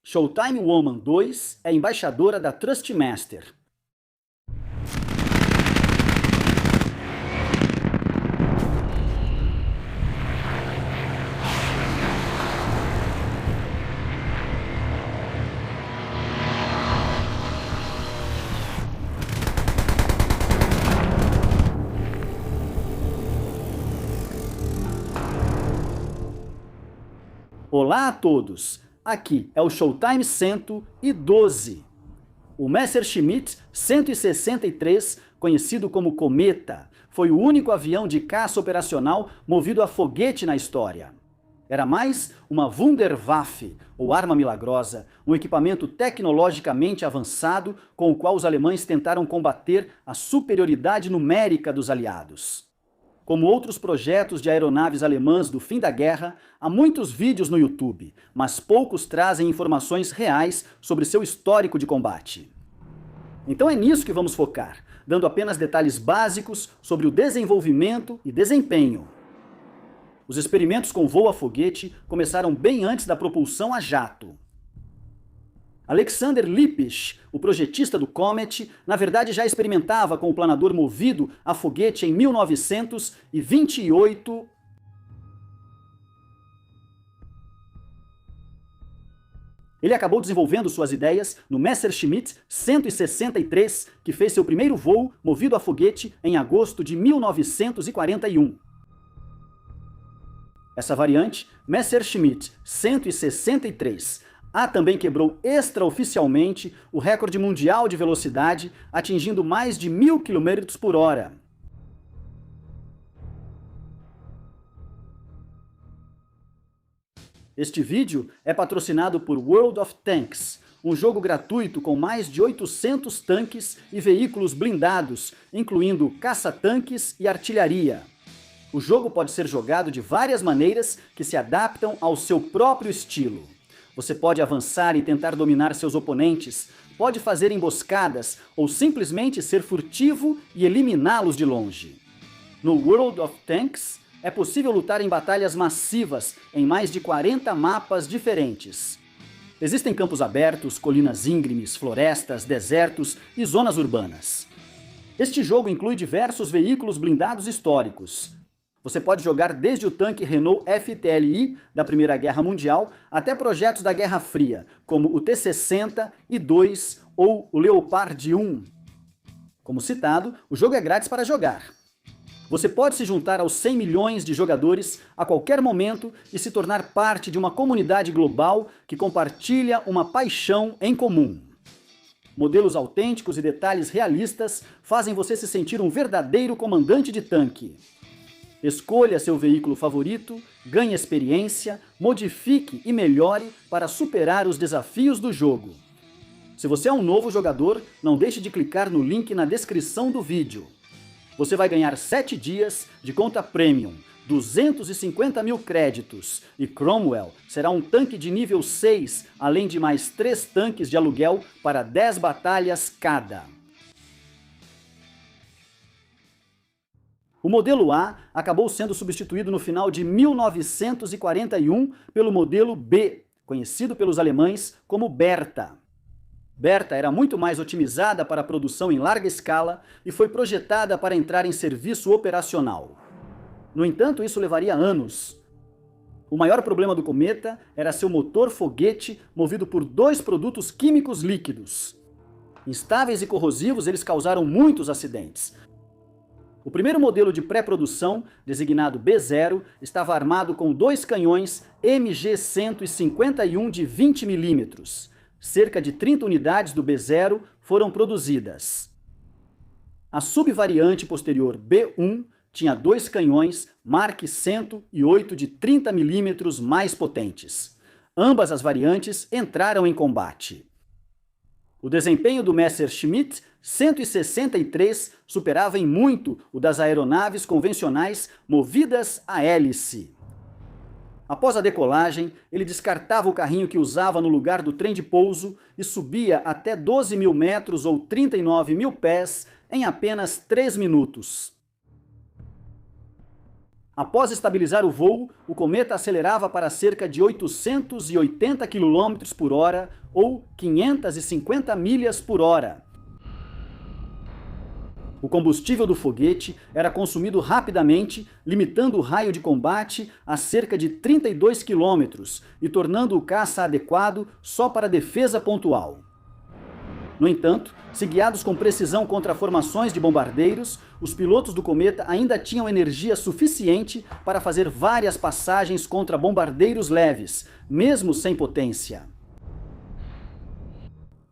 Showtime Woman 2 é embaixadora da Thrustmaster. Olá a todos! Aqui é o Showtime 112. O Messerschmitt 163, conhecido como Cometa, foi o único avião de caça operacional movido a foguete na história. Era mais uma Wunderwaffe, ou arma milagrosa, um equipamento tecnologicamente avançado com o qual os alemães tentaram combater a superioridade numérica dos aliados. Como outros projetos de aeronaves alemãs do fim da guerra, há muitos vídeos no YouTube, mas poucos trazem informações reais sobre seu histórico de combate. Então é nisso que vamos focar, dando apenas detalhes básicos sobre o desenvolvimento e desempenho. Os experimentos com voo a foguete começaram bem antes da propulsão a jato. Alexander Lippisch, o projetista do Comet, na verdade já experimentava com o planador movido a foguete em 1928. Ele acabou desenvolvendo suas ideias no Messerschmitt 163, que fez seu primeiro voo movido a foguete em agosto de 1941. Essa variante, Messerschmitt 163, também quebrou extraoficialmente o recorde mundial de velocidade, atingindo mais de 1000 km/h. Este vídeo é patrocinado por World of Tanks, um jogo gratuito com mais de 800 tanques e veículos blindados, incluindo caça-tanques e artilharia. O jogo pode ser jogado de várias maneiras que se adaptam ao seu próprio estilo. Você pode avançar e tentar dominar seus oponentes, pode fazer emboscadas ou simplesmente ser furtivo e eliminá-los de longe. No World of Tanks, é possível lutar em batalhas massivas em mais de 40 mapas diferentes. Existem campos abertos, colinas íngremes, florestas, desertos e zonas urbanas. Este jogo inclui diversos veículos blindados históricos. Você pode jogar desde o tanque Renault FTLI da Primeira Guerra Mundial até projetos da Guerra Fria, como o T-60 e 2 ou o Leopard 1. Como citado, o jogo é grátis para jogar. Você pode se juntar aos 100 milhões de jogadores a qualquer momento e se tornar parte de uma comunidade global que compartilha uma paixão em comum. Modelos autênticos e detalhes realistas fazem você se sentir um verdadeiro comandante de tanque. Escolha seu veículo favorito, ganhe experiência, modifique e melhore para superar os desafios do jogo. Se você é um novo jogador, não deixe de clicar no link na descrição do vídeo. Você vai ganhar 7 dias de conta Premium, 250 mil créditos e Cromwell será um tanque de nível 6, além de mais 3 tanques de aluguel para 10 batalhas cada. O modelo A acabou sendo substituído no final de 1941 pelo modelo B, conhecido pelos alemães como Bertha. Bertha era muito mais otimizada para a produção em larga escala e foi projetada para entrar em serviço operacional. No entanto, isso levaria anos. O maior problema do Cometa era seu motor foguete movido por 2 produtos químicos líquidos. Instáveis e corrosivos, eles causaram muitos acidentes. O primeiro modelo de pré-produção, designado B0, estava armado com 2 canhões MG-151 de 20 mm. Cerca de 30 unidades do B0 foram produzidas. A subvariante posterior B1 tinha 2 canhões Mark 108 de 30 mm mais potentes. Ambas as variantes entraram em combate. O desempenho do Messerschmitt 163 superava em muito o das aeronaves convencionais movidas a hélice. Após a decolagem, ele descartava o carrinho que usava no lugar do trem de pouso e subia até 12 mil metros ou 39 mil pés em apenas 3 minutos. Após estabilizar o voo, o cometa acelerava para cerca de 880 km por hora ou 550 milhas por hora. O combustível do foguete era consumido rapidamente, limitando o raio de combate a cerca de 32 quilômetros e tornando o caça adequado só para defesa pontual. No entanto, se guiados com precisão contra formações de bombardeiros, os pilotos do cometa ainda tinham energia suficiente para fazer várias passagens contra bombardeiros leves, mesmo sem potência.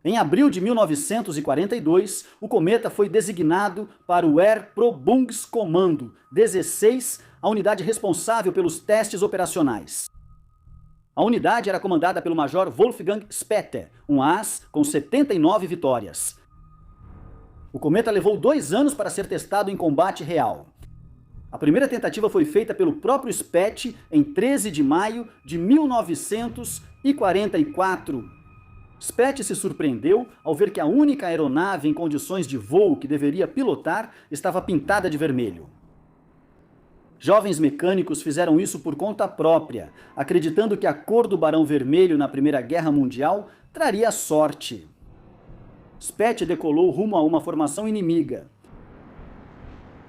Em abril de 1942, o cometa foi designado para o Erprobungskommando 16, a unidade responsável pelos testes operacionais. A unidade era comandada pelo Major Wolfgang Spetter, um as com 79 vitórias. O cometa levou 2 anos para ser testado em combate real. A primeira tentativa foi feita pelo próprio Spetter em 13 de maio de 1944. Spetter se surpreendeu ao ver que a única aeronave em condições de voo que deveria pilotar estava pintada de vermelho. Jovens mecânicos fizeram isso por conta própria, acreditando que a cor do Barão Vermelho na Primeira Guerra Mundial traria sorte. Spetter decolou rumo a uma formação inimiga.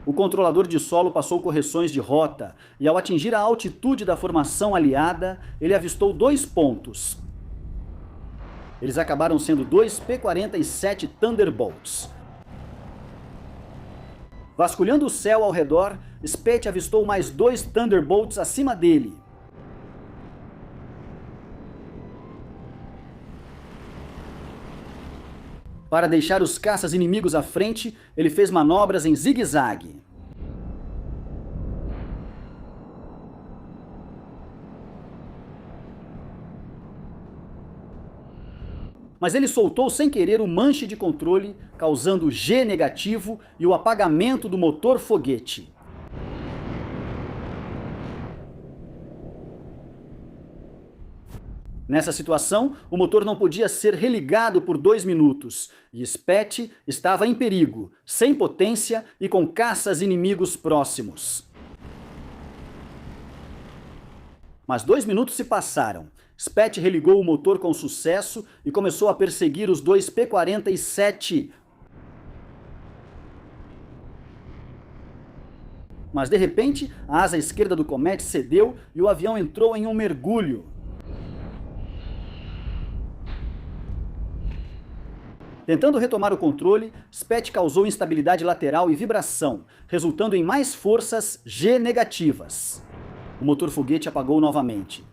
O controlador de solo passou correções de rota e, ao atingir a altitude da formação aliada, ele avistou 2 pontos. Eles acabaram sendo 2 P-47 Thunderbolts. Vasculhando o céu ao redor, Spetter avistou mais 2 Thunderbolts acima dele. Para deixar os caças inimigos à frente, ele fez manobras em zigue-zague. Mas ele soltou sem querer o manche de controle, causando G negativo e o apagamento do motor foguete. Nessa situação, o motor não podia ser religado por 2 minutos, e Spetter estava em perigo, sem potência e com caças inimigos próximos. Mas 2 minutos se passaram. Spetter religou o motor com sucesso e começou a perseguir os 2 P-47. Mas de repente, a asa esquerda do Comet cedeu e o avião entrou em um mergulho. Tentando retomar o controle, Spetter causou instabilidade lateral e vibração, resultando em mais forças G negativas. O motor foguete apagou novamente.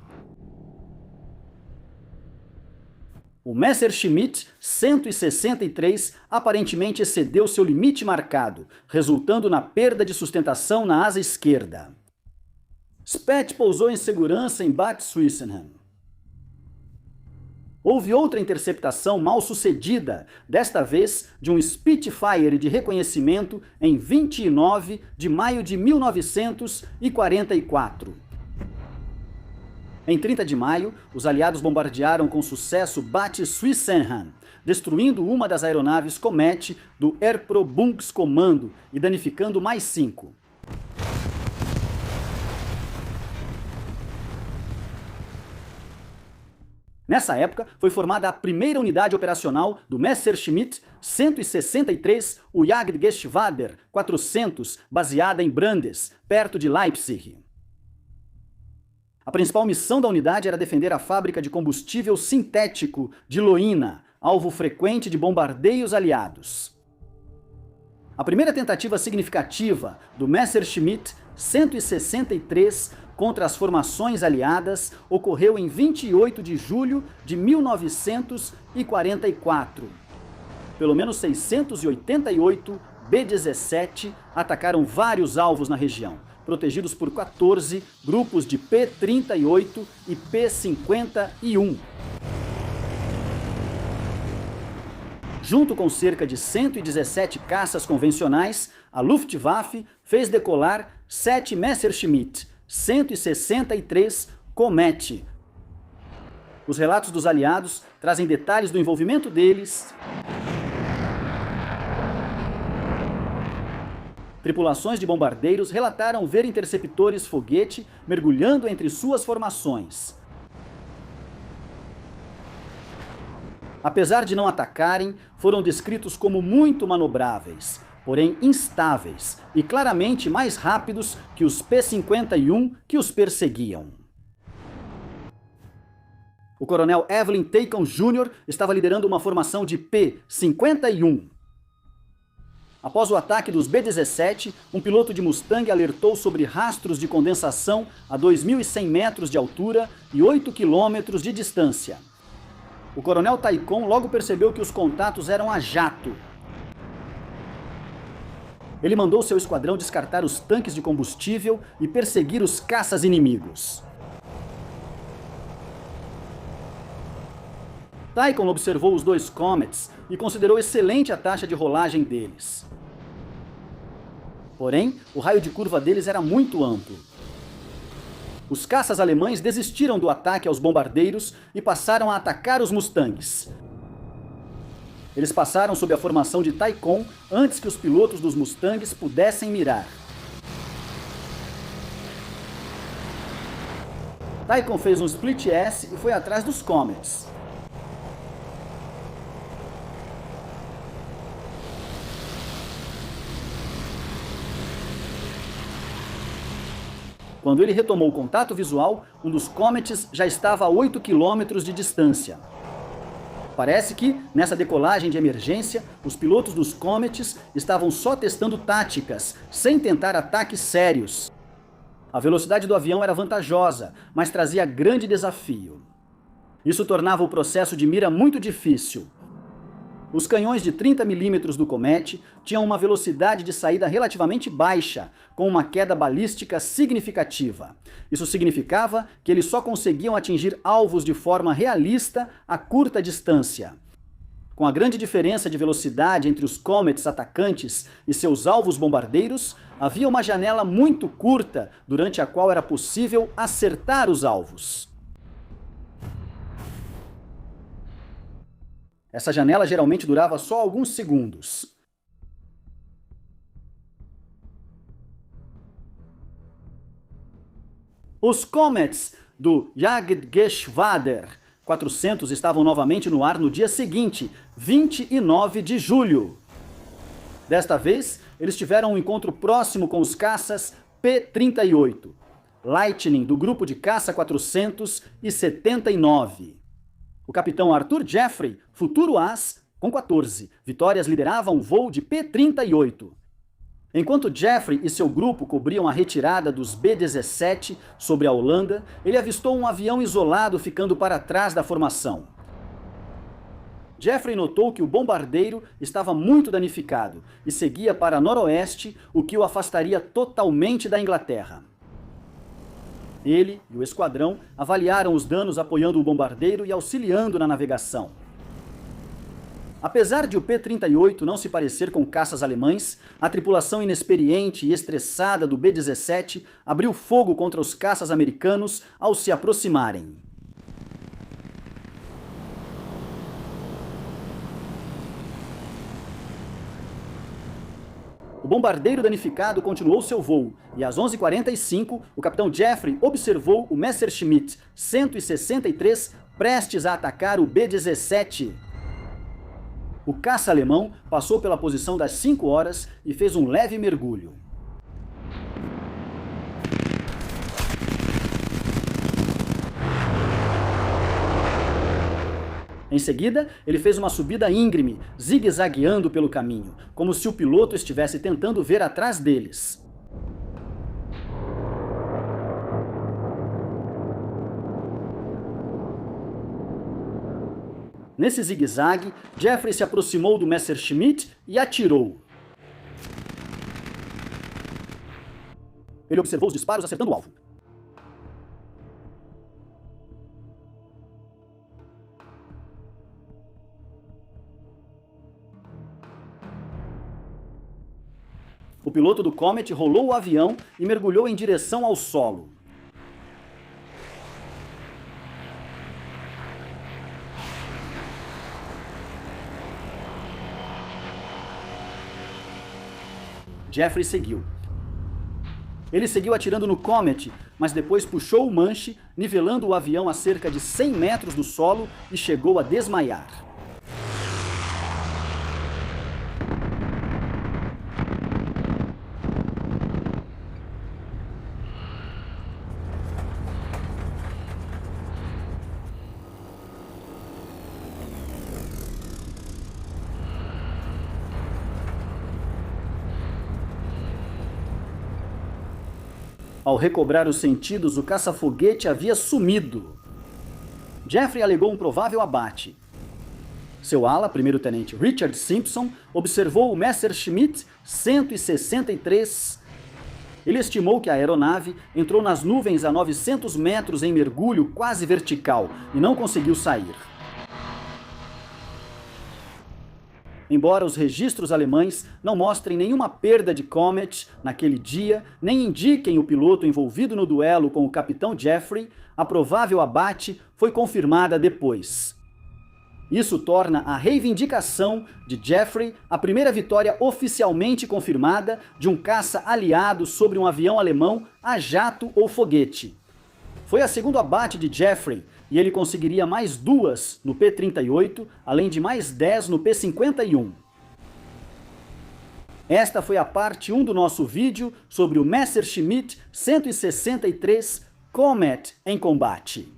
O Messerschmitt 163 aparentemente excedeu seu limite marcado, resultando na perda de sustentação na asa esquerda. Spetter pousou em segurança em Bad Suisenheim. Houve outra interceptação mal sucedida, desta vez de um Spitfire de reconhecimento em 29 de maio de 1944. Em 30 de maio, os aliados bombardearam com sucesso Bad Suisenheim, destruindo uma das aeronaves Comet do Erprobungskommando e danificando mais 5. Nessa época, foi formada a primeira unidade operacional do Messerschmitt 163, o Jagdgeschwader 400, baseada em Brandes, perto de Leipzig. A principal missão da unidade era defender a fábrica de combustível sintético de Loina, alvo frequente de bombardeios aliados. A primeira tentativa significativa do Messerschmitt 163 contra as formações aliadas ocorreu em 28 de julho de 1944. Pelo menos 688 B-17 atacaram vários alvos na região, protegidos por 14 grupos de P-38 e P-51. Junto com cerca de 117 caças convencionais, a Luftwaffe fez decolar 7 Messerschmitt 163 Comet. Os relatos dos aliados trazem detalhes do envolvimento deles Tripulações de bombardeiros relataram ver interceptores foguete mergulhando entre suas formações. Apesar de não atacarem, foram descritos como muito manobráveis, porém instáveis e claramente mais rápidos que os P-51 que os perseguiam. O coronel Evelyn Tacon Jr. estava liderando uma formação de P-51. Após o ataque dos B-17, um piloto de Mustang alertou sobre rastros de condensação a 2.100 metros de altura e 8 quilômetros de distância. O coronel Tacon logo percebeu que os contatos eram a jato. Ele mandou seu esquadrão descartar os tanques de combustível e perseguir os caças inimigos. Tacon observou os dois Comets e considerou excelente a taxa de rolagem deles. Porém, o raio de curva deles era muito amplo. Os caças alemães desistiram do ataque aos bombardeiros e passaram a atacar os Mustangs. Eles passaram sob a formação de Tacon antes que os pilotos dos Mustangs pudessem mirar. Tacon fez um split S e foi atrás dos Comets. Quando ele retomou o contato visual, um dos Comets já estava a 8 quilômetros de distância. Parece que, nessa decolagem de emergência, os pilotos dos Comets estavam só testando táticas, sem tentar ataques sérios. A velocidade do avião era vantajosa, mas trazia grande desafio. Isso tornava o processo de mira muito difícil. Os canhões de 30 mm do Comet tinham uma velocidade de saída relativamente baixa, com uma queda balística significativa. Isso significava que eles só conseguiam atingir alvos de forma realista a curta distância. Com a grande diferença de velocidade entre os Comets atacantes e seus alvos bombardeiros, havia uma janela muito curta durante a qual era possível acertar os alvos. Essa janela geralmente durava só alguns segundos. Os Comets do Jagdgeschwader 400 estavam novamente no ar no dia seguinte, 29 de julho. Desta vez, eles tiveram um encontro próximo com os caças P-38, Lightning do grupo de caça 479. O capitão Arthur Jeffrey, futuro as, com 14 vitórias, liderava um voo de P-38. Enquanto Jeffrey e seu grupo cobriam a retirada dos B-17 sobre a Holanda, ele avistou um avião isolado ficando para trás da formação. Jeffrey notou que o bombardeiro estava muito danificado e seguia para noroeste, o que o afastaria totalmente da Inglaterra. Ele e o esquadrão avaliaram os danos apoiando o bombardeiro e auxiliando na navegação. Apesar de o P-38 não se parecer com caças alemães, a tripulação inexperiente e estressada do B-17 abriu fogo contra os caças americanos ao se aproximarem. O bombardeiro danificado continuou seu voo, e às 11h45, o capitão Jeffrey observou o Messerschmitt 163 prestes a atacar o B-17. O caça alemão passou pela posição das 5 horas e fez um leve mergulho. Em seguida, ele fez uma subida íngreme, zigue-zagueando pelo caminho, como se o piloto estivesse tentando ver atrás deles. Nesse zigue-zague, Jeffrey se aproximou do Messerschmitt e atirou. Ele observou os disparos acertando o alvo. O piloto do Comet rolou o avião e mergulhou em direção ao solo. Jeffrey seguiu. Ele seguiu atirando no Comet, mas depois puxou o manche, nivelando o avião a cerca de 100 metros do solo e chegou a desmaiar. Ao recobrar os sentidos, o caça-foguete havia sumido. Jeffrey alegou um provável abate. Seu ala, primeiro-tenente Richard Simpson, observou o Messerschmitt 163. Ele estimou que a aeronave entrou nas nuvens a 900 metros em mergulho quase vertical e não conseguiu sair. Embora os registros alemães não mostrem nenhuma perda de Comet naquele dia, nem indiquem o piloto envolvido no duelo com o capitão Jeffrey, a provável abate foi confirmada depois. Isso torna a reivindicação de Jeffrey a primeira vitória oficialmente confirmada de um caça aliado sobre um avião alemão a jato ou foguete. Foi a segundo abate de Jeffrey, e ele conseguiria mais 2 no P-38, além de mais 10 no P-51. Esta foi a parte 1 do nosso vídeo sobre o Messerschmitt 163 Comet em combate.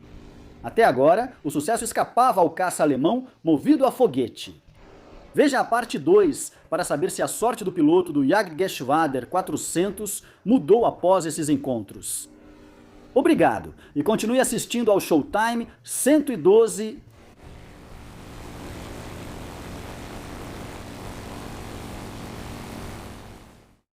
Até agora, o sucesso escapava ao caça alemão movido a foguete. Veja a parte 2 para saber se a sorte do piloto do Jagdgeschwader 400 mudou após esses encontros. Obrigado e continue assistindo ao Showtime 112